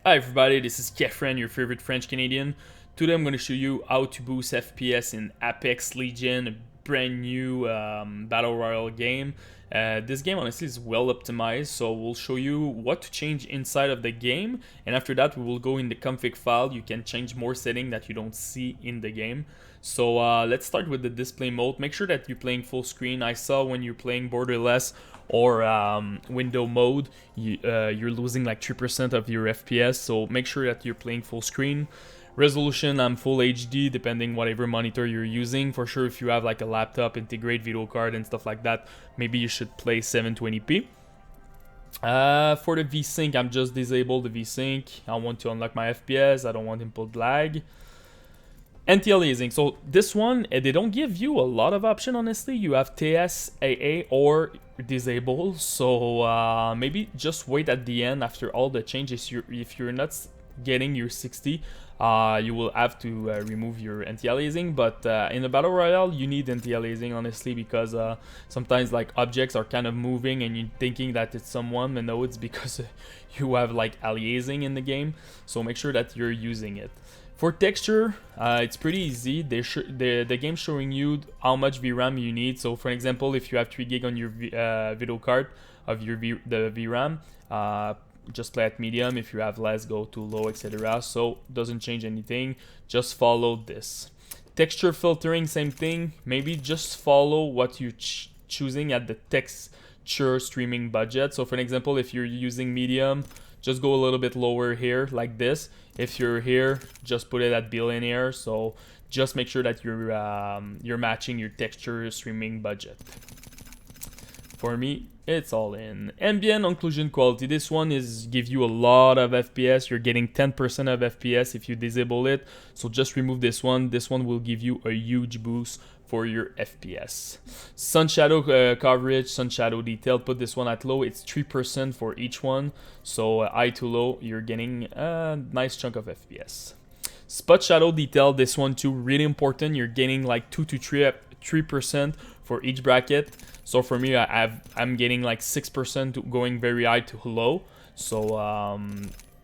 Hi everybody, this is Kefren, your favorite French Canadian. Today I'm going to show you how to boost FPS in Apex Legion, a brand new Battle Royale game. This game honestly is well optimized, so we'll show you what to change inside of the game, and after that we will go in the config file. You can change more settings that you don't see in the game. So let's start with the display mode. Make sure that you're playing full screen. I saw when you're playing borderless or window mode, you're losing like 3% of your FPS, so make sure that you're playing full screen. Resolution, I'm full HD, depending whatever monitor you're using. For sure, if you have like a laptop, integrate video card and stuff like that, maybe you should play 720p. For the Vsync, I'm just disabled the Vsync. I want to unlock my FPS, I don't want input lag. Anti-aliasing, so this one, they don't give you a lot of option, honestly. You have TS, AA, or disable, so maybe just wait at the end after all the changes. If you're not getting your 60, you will have to remove your anti-aliasing, but in a battle royale you need anti-aliasing, honestly, because sometimes like objects are kind of moving and you're thinking that it's someone, and no, it's because you have like aliasing in the game, so make sure that you're using it. For texture, it's pretty easy. The game's showing you how much VRAM you need. So for example, if you have 3 gig on your video card of your the VRAM, just play at medium. If you have less, go to low, etc. So doesn't change anything, just follow this. Texture filtering, same thing. Maybe just follow what you're choosing at the texture streaming budget. So for example, if you're using medium, just go a little bit lower here like this. If you're here, just put it at billionaire. So just make sure that you're matching your texture streaming budget. For me, it's all in. Ambient occlusion quality. This one is give you a lot of FPS. You're getting 10% of FPS if you disable it. So just remove this one. This one will give you a huge boost for your FPS. Sun shadow coverage, sun shadow detail. Put this one at low. It's 3% for each one. So high to low, you're getting a nice chunk of FPS. Spot shadow detail. This one too, really important. You're getting like 2 to 3% for each bracket. So for me, I'm getting like 6% going very high to low. So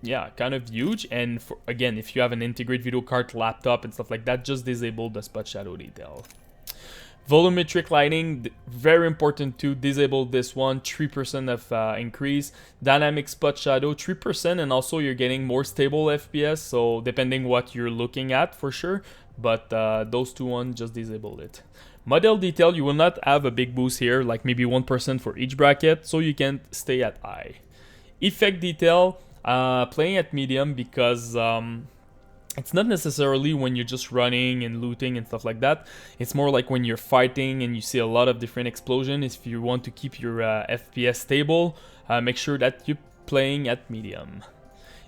yeah, kind of huge. And again, if you have an integrated video card, laptop and stuff like that, just disable the spot shadow detail. Volumetric lighting, very important to disable this one. 3% of increase. Dynamic spot shadow, 3%, and also you're getting more stable FPS, so depending what you're looking at for sure, but those two ones, just disable it. Model detail, you will not have a big boost here, like maybe 1% for each bracket, so you can stay at high. Effect detail, playing at medium because it's not necessarily when you're just running and looting and stuff like that. It's more like when you're fighting and you see a lot of different explosions. If you want to keep your FPS stable, make sure that you're playing at medium.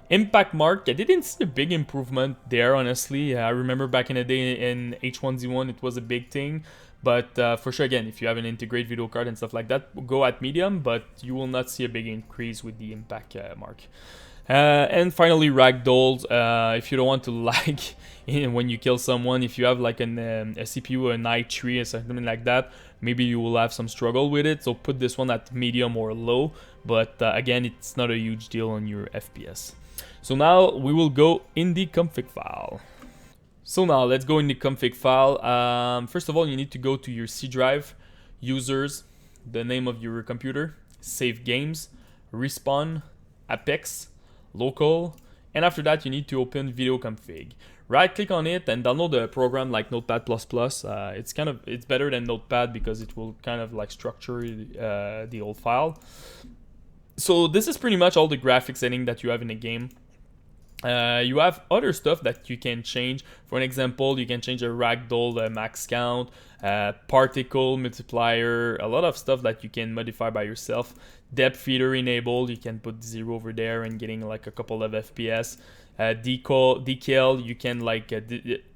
Impact mark, I didn't see a big improvement there, honestly. I remember back in the day in H1Z1 it was a big thing. But for sure, again, if you have an integrated video card and stuff like that, go at medium, but you will not see a big increase with the impact mark. And finally, Ragdolls. If you don't want to lag when you kill someone, if you have like a CPU, an i3 or something like that, maybe you will have some struggle with it. So put this one at medium or low. But again, it's not a huge deal on your FPS. So now we will go in the config file. So now let's go in the config file. First of all, you need to go to your C drive, users, the name of your computer, save games, respawn, Apex, local, and after that you need to open video config. Right click on it and download a program like Notepad++. It's better than Notepad because it will kind of like structure the old file. So this is pretty much all the graphic setting that you have in the game. You have other stuff that you can change. For an example, you can change a ragdoll max count, particle multiplier, a lot of stuff that you can modify by yourself. Depth feeder enabled, you can put 0 over there and getting like a couple of FPS. Decal, you can like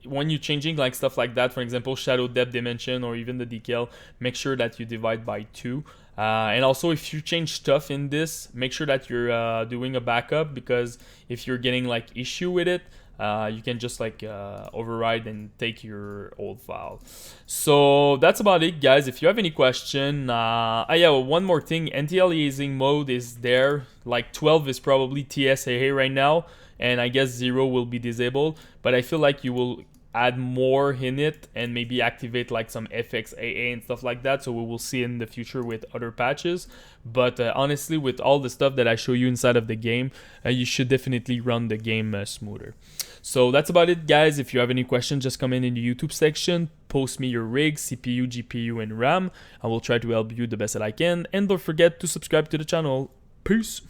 when you're changing like stuff like that, for example shadow depth dimension or even the decal, make sure that you divide by 2. And also if you change stuff in this, make sure that you're doing a backup, because if you're getting like issue with it, you can just like override and take your old file. So that's about it, guys. If you have any question, yeah, one more thing, anti-aliasing mode is there. Like 12 is probably TSAA right now, and I guess 0 will be disabled, but I feel like you will add more in it and maybe activate like some FXAA and stuff like that, so we will see in the future with other patches. But honestly, with all the stuff that I show you inside of the game, you should definitely run the game smoother. So that's about it, guys. If you have any questions, just comment in the YouTube section, post me your rig, CPU, GPU, and RAM. I will try to help you the best that I can, and don't forget to subscribe to the channel. Peace.